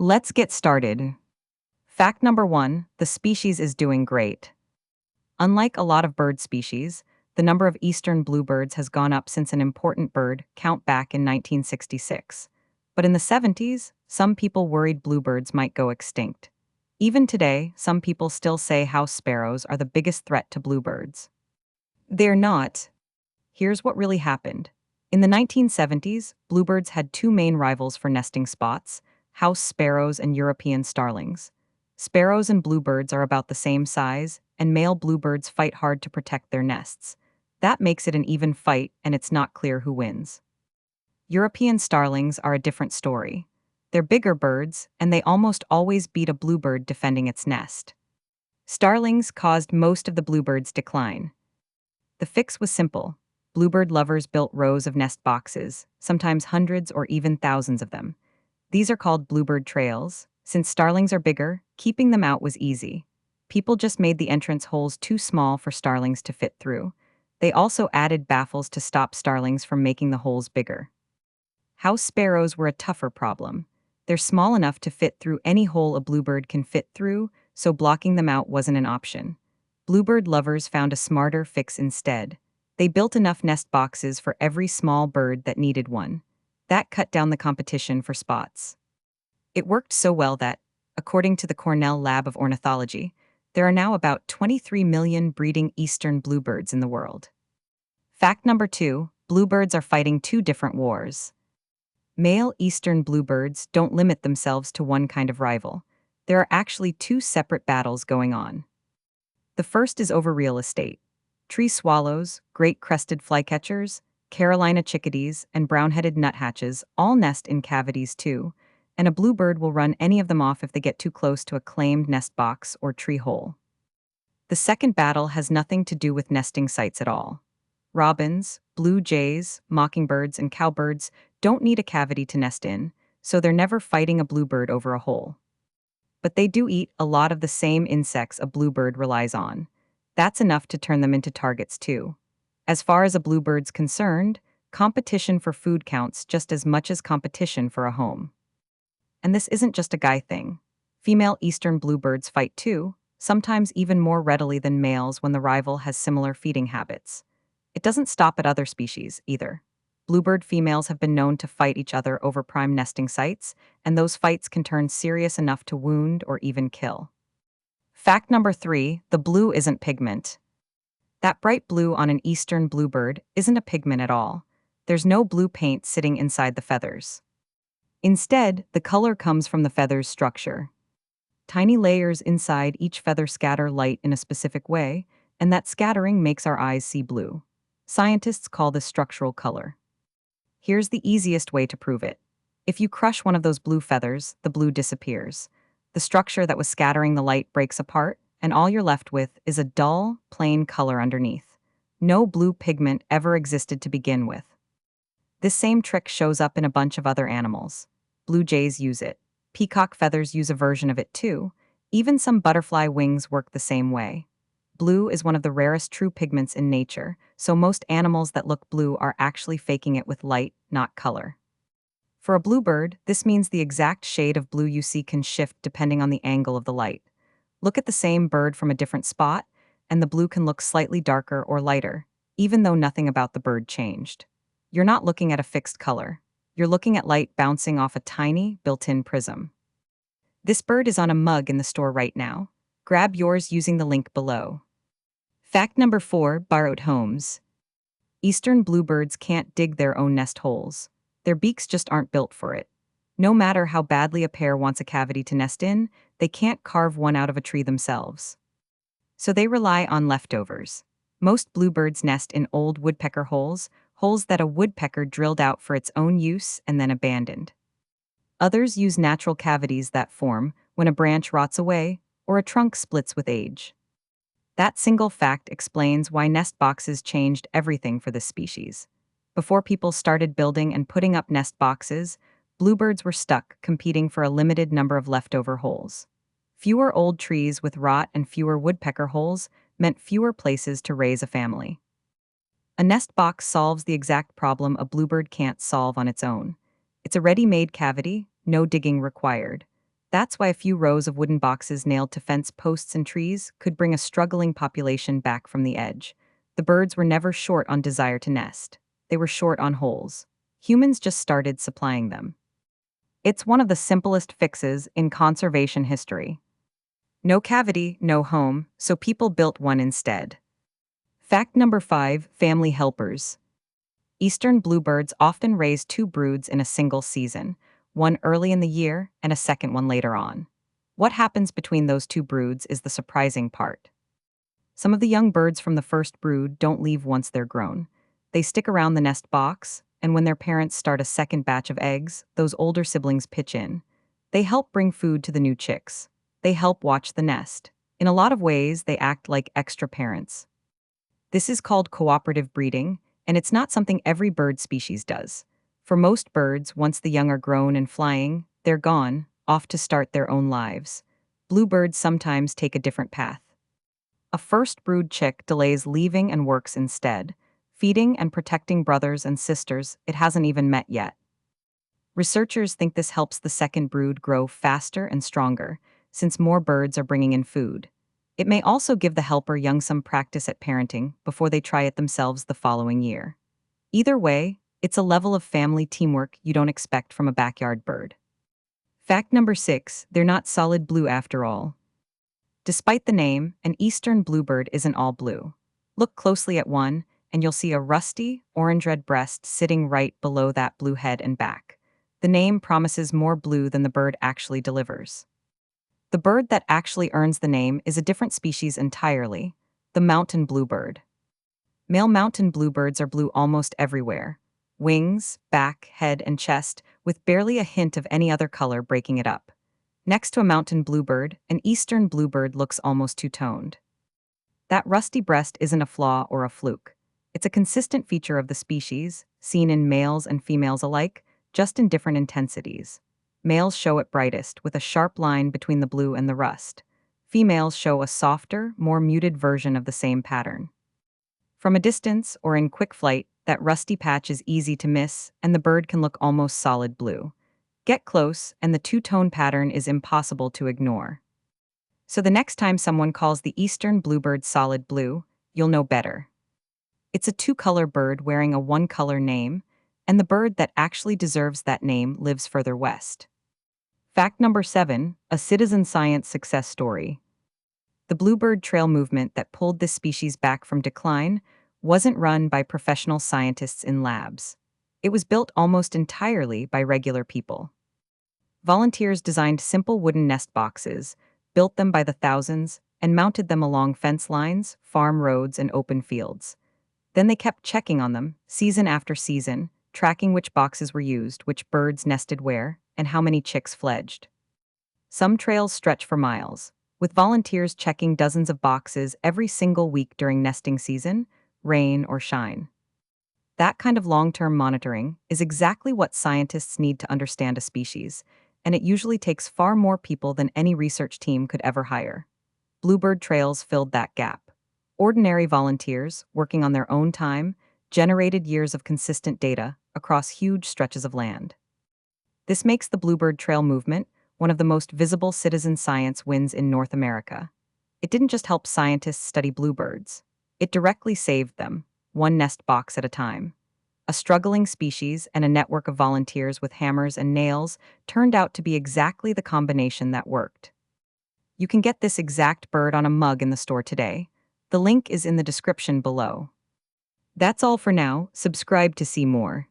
Let's get started. Fact number one, the species is doing great. Unlike a lot of bird species, the number of eastern bluebirds has gone up since an important bird count back in 1966. But in the 70s, some people worried bluebirds might go extinct. Even today, some people still say house sparrows are the biggest threat to bluebirds. They're not. Here's what really happened. In the 1970s, bluebirds had two main rivals for nesting spots: house sparrows and European starlings. Sparrows and bluebirds are about the same size, and male bluebirds fight hard to protect their nests. That makes it an even fight, and it's not clear who wins. European starlings are a different story. They're bigger birds, and they almost always beat a bluebird defending its nest. Starlings caused most of the bluebirds' decline. The fix was simple. Bluebird lovers built rows of nest boxes, sometimes hundreds or even thousands of them. These are called bluebird trails. Since starlings are bigger, keeping them out was easy. People just made the entrance holes too small for starlings to fit through. They also added baffles to stop starlings from making the holes bigger. House sparrows were a tougher problem. They're small enough to fit through any hole a bluebird can fit through, so blocking them out wasn't an option. Bluebird lovers found a smarter fix instead. They built enough nest boxes for every small bird that needed one. That cut down the competition for spots. It worked so well that, according to the Cornell Lab of Ornithology, there are now about 23 million breeding eastern bluebirds in the world. Fact number two, bluebirds are fighting two different wars. Male eastern bluebirds don't limit themselves to one kind of rival. There are actually two separate battles going on. The first is over real estate. Tree swallows, great crested flycatchers, Carolina chickadees, and brown-headed nuthatches all nest in cavities too, and a bluebird will run any of them off if they get too close to a claimed nest box or tree hole. The second battle has nothing to do with nesting sites at all. Robins, blue jays, mockingbirds, and cowbirds don't need a cavity to nest in, so they're never fighting a bluebird over a hole. But they do eat a lot of the same insects a bluebird relies on. That's enough to turn them into targets too. As far as a bluebird's concerned, competition for food counts just as much as competition for a home. And this isn't just a guy thing. Female eastern bluebirds fight too, sometimes even more readily than males when the rival has similar feeding habits. It doesn't stop at other species, either. Bluebird females have been known to fight each other over prime nesting sites, and those fights can turn serious enough to wound or even kill. Fact number three, the blue isn't pigment. That bright blue on an eastern bluebird isn't a pigment at all. There's no blue paint sitting inside the feathers. Instead, the color comes from the feather's structure. Tiny layers inside each feather scatter light in a specific way, and that scattering makes our eyes see blue. Scientists call this structural color. Here's the easiest way to prove it. If you crush one of those blue feathers, the blue disappears. The structure that was scattering the light breaks apart, and all you're left with is a dull, plain color underneath. No blue pigment ever existed to begin with. This same trick shows up in a bunch of other animals. Blue jays use it. Peacock feathers use a version of it too. Even some butterfly wings work the same way. Blue is one of the rarest true pigments in nature, so most animals that look blue are actually faking it with light, not color. For a bluebird, this means the exact shade of blue you see can shift depending on the angle of the light. Look at the same bird from a different spot, and the blue can look slightly darker or lighter, even though nothing about the bird changed. You're not looking at a fixed color. You're looking at light bouncing off a tiny, built-in prism. This bird is on a mug in the store right now. Grab yours using the link below. Fact number four, borrowed homes. Eastern bluebirds can't dig their own nest holes. Their beaks just aren't built for it. No matter how badly a pair wants a cavity to nest in, they can't carve one out of a tree themselves. So they rely on leftovers. Most bluebirds nest in old woodpecker holes, holes that a woodpecker drilled out for its own use and then abandoned. Others use natural cavities that form when a branch rots away or a trunk splits with age. That single fact explains why nest boxes changed everything for this species. Before people started building and putting up nest boxes, bluebirds were stuck competing for a limited number of leftover holes. Fewer old trees with rot and fewer woodpecker holes meant fewer places to raise a family. A nest box solves the exact problem a bluebird can't solve on its own. It's a ready-made cavity, no digging required. That's why a few rows of wooden boxes nailed to fence posts and trees could bring a struggling population back from the edge. The birds were never short on desire to nest. They were short on holes. Humans just started supplying them. It's one of the simplest fixes in conservation history. No cavity, no home, so people built one instead. Fact number 5, family helpers. Eastern bluebirds often raise two broods in a single season, one early in the year and a second one later on. What happens between those two broods is the surprising part. Some of the young birds from the first brood don't leave once they're grown. They stick around the nest box, and when their parents start a second batch of eggs, those older siblings pitch in. They help bring food to the new chicks. They help watch the nest. In a lot of ways, they act like extra parents. This is called cooperative breeding, and it's not something every bird species does. For most birds, once the young are grown and flying, they're gone, off to start their own lives. Bluebirds sometimes take a different path. A first brood chick delays leaving and works instead, feeding and protecting brothers and sisters it hasn't even met yet. Researchers think this helps the second brood grow faster and stronger, since more birds are bringing in food. It may also give the helper young some practice at parenting before they try it themselves the following year. Either way, it's a level of family teamwork you don't expect from a backyard bird. Fact number 6, they're not solid blue after all. Despite the name, an eastern bluebird isn't all blue. Look closely at one, and you'll see a rusty, orange-red breast sitting right below that blue head and back. The name promises more blue than the bird actually delivers. The bird that actually earns the name is a different species entirely, the mountain bluebird. Male mountain bluebirds are blue almost everywhere. Wings, back, head, and chest, with barely a hint of any other color breaking it up. Next to a mountain bluebird, an eastern bluebird looks almost two-toned. That rusty breast isn't a flaw or a fluke. It's a consistent feature of the species, seen in males and females alike, just in different intensities. Males show it brightest, with a sharp line between the blue and the rust. Females show a softer, more muted version of the same pattern. From a distance or in quick flight, that rusty patch is easy to miss, and the bird can look almost solid blue. Get close, and the two-tone pattern is impossible to ignore. So the next time someone calls the eastern bluebird solid blue, you'll know better. It's a two-color bird wearing a one-color name, and the bird that actually deserves that name lives further west. Fact number 7, a citizen science success story. The Bluebird Trail movement that pulled this species back from decline wasn't run by professional scientists in labs. It was built almost entirely by regular people. Volunteers designed simple wooden nest boxes, built them by the thousands, and mounted them along fence lines, farm roads, and open fields. Then they kept checking on them, season after season, tracking which boxes were used, which birds nested where, and how many chicks fledged. Some trails stretch for miles, with volunteers checking dozens of boxes every single week during nesting season, rain or shine. That kind of long-term monitoring is exactly what scientists need to understand a species, and it usually takes far more people than any research team could ever hire. Bluebird trails filled that gap. Ordinary volunteers, working on their own time, generated years of consistent data across huge stretches of land. This makes the Bluebird Trail movement one of the most visible citizen science wins in North America. It didn't just help scientists study bluebirds. It directly saved them, one nest box at a time. A struggling species and a network of volunteers with hammers and nails turned out to be exactly the combination that worked. You can get this exact bird on a mug in the store today. The link is in the description below. That's all for now. Subscribe to see more.